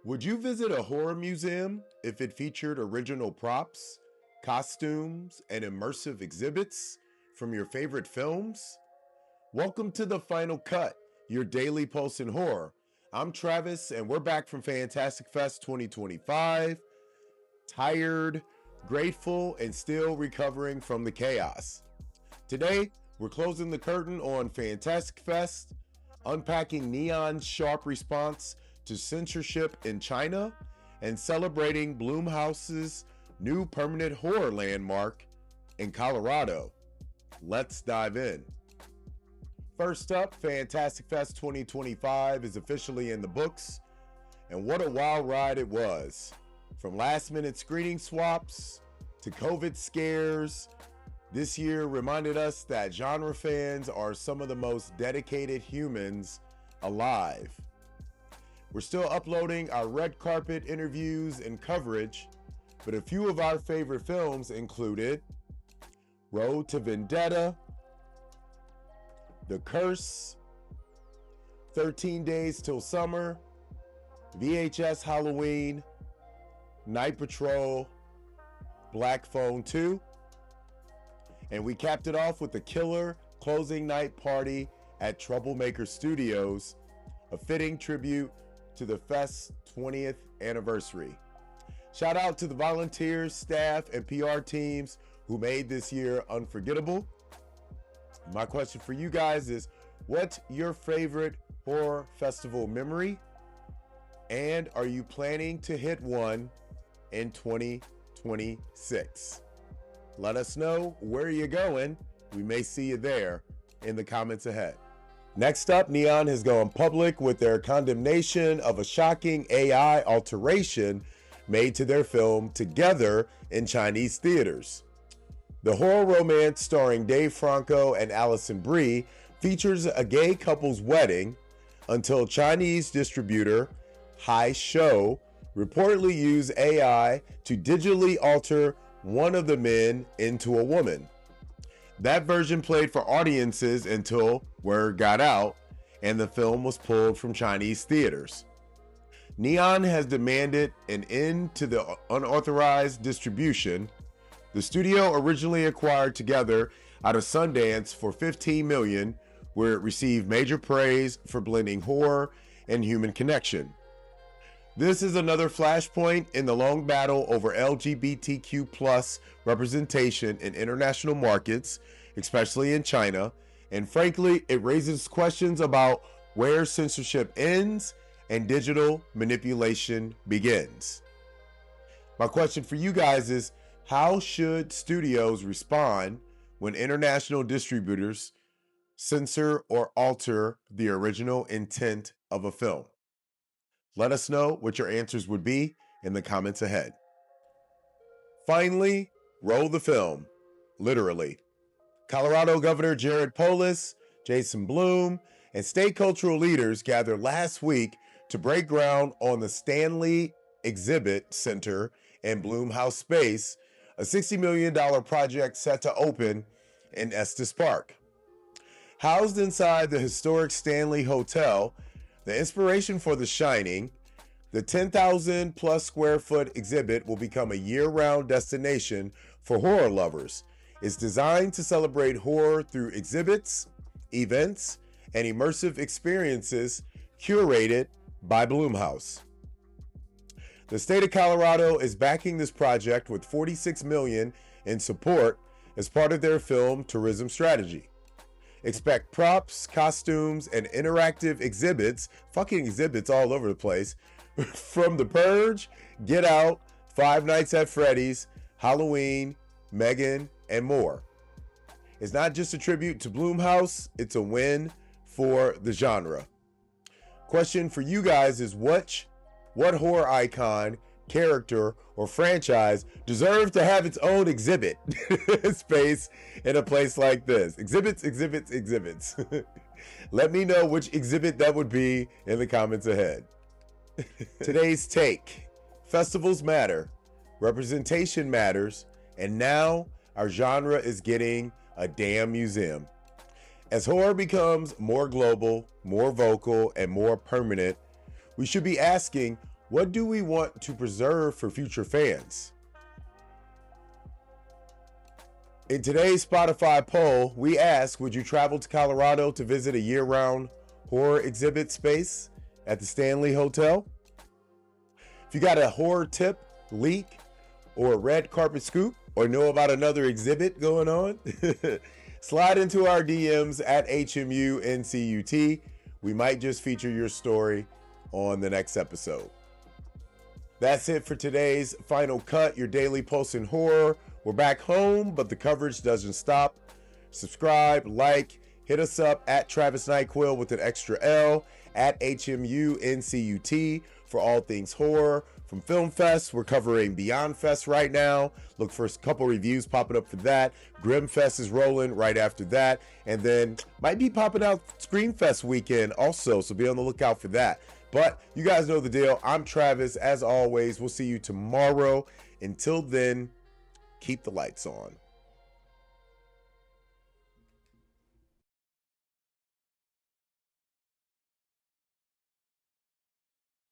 Would you visit a horror museum if it featured original props, costumes, and immersive exhibits from your favorite films? Welcome to The Final Cut, your daily pulse in horror. I'm Travis, and we're back from Fantastic Fest 2025. Tired, grateful, and still recovering from the chaos. Today, we're closing the curtain on Fantastic Fest, unpacking Neon's sharp response to censorship in China, and celebrating Blumhouse's new permanent horror landmark in Colorado. Let's dive in. First up, Fantastic Fest 2025 is officially in the books, and what a wild ride it was. From last-minute screening swaps to COVID scares, this year reminded us that genre fans are some of the most dedicated humans alive. We're still uploading our red carpet interviews and coverage, but a few of our favorite films included Road to Vendetta, The Curse, 13 Days Till Summer, VHS Halloween, Night Patrol, Black Phone 2, and we capped it off with the killer closing night party at Troublemaker Studios, a fitting tribute to the Fest's 20th anniversary. Shout out to the volunteers, staff, and PR teams who made this year unforgettable. My question for you guys is, what's your favorite horror festival memory? And are you planning to hit one in 2026? Let us know where you're going. We may see you there in the comments ahead. Next up, Neon has gone public with their condemnation of a shocking AI alteration made to their film Together in Chinese theaters. The horror romance starring Dave Franco and Alison Brie features a gay couple's wedding until Chinese distributor Hai Shou reportedly used AI to digitally alter one of the men into a woman. That version played for audiences until word got out and the film was pulled from Chinese theaters. Neon has demanded an end to the unauthorized distribution. The studio originally acquired Together out of Sundance for $15 million, where it received major praise for blending horror and human connection. This is another flashpoint in the long battle over LGBTQ+ representation in international markets, especially in China, and frankly, it raises questions about where censorship ends and digital manipulation begins. My question for you guys is, how should studios respond when international distributors censor or alter the original intent of a film? Let us know what your answers would be in the comments ahead. Finally, roll the film, literally. Colorado Governor Jared Polis, Jason Blum, and state cultural leaders gathered last week to break ground on the Stanley Exhibit Center in Blumhouse space, a $60 million project set to open in Estes Park. Housed inside the historic Stanley Hotel, the inspiration for The Shining, the 10,000 plus square foot exhibit will become a year-round destination for horror lovers. It's designed to celebrate horror through exhibits, events, and immersive experiences curated by Blumhouse. The state of Colorado is backing this project with $46 million in support as part of their film tourism strategy. Expect props, costumes, and interactive exhibits, fucking exhibits all over the place, from The Purge, Get Out, Five Nights at Freddy's, Halloween, Megan, and more. It's not just a tribute to Blumhouse, it's a win for the genre. Question for you guys is, what horror icon, character, or franchise deserves to have its own exhibit space in a place like this? Exhibits. Let me know which exhibit that would be in the comments ahead. Today's take: festivals matter, representation matters, and now our genre is getting a damn museum. As horror becomes more global, more vocal, and more permanent, we should be asking, What do we want to preserve for future fans? In today's Spotify poll, we asked, would you travel to Colorado to visit a year-round horror exhibit space at the Stanley Hotel? If you got a horror tip, leak, or a red carpet scoop, or know about another exhibit going on, slide into our DMs at HMUNCUT. We might just feature your story on the next episode. That's it for today's Final Cut, your daily pulse in horror. We're back home, but the coverage doesn't stop. Subscribe, like, hit us up at Travis Nyquil with an extra L, at HMUNCUT for all things horror. From Film Fest, we're covering Beyond Fest right now. Look for a couple reviews popping up for that. Grimm Fest is rolling right after that. And then might be popping out Screen Fest weekend also, so be on the lookout for that. But you guys know the deal. I'm Travis. As always, we'll see you tomorrow. Until then, keep the lights on.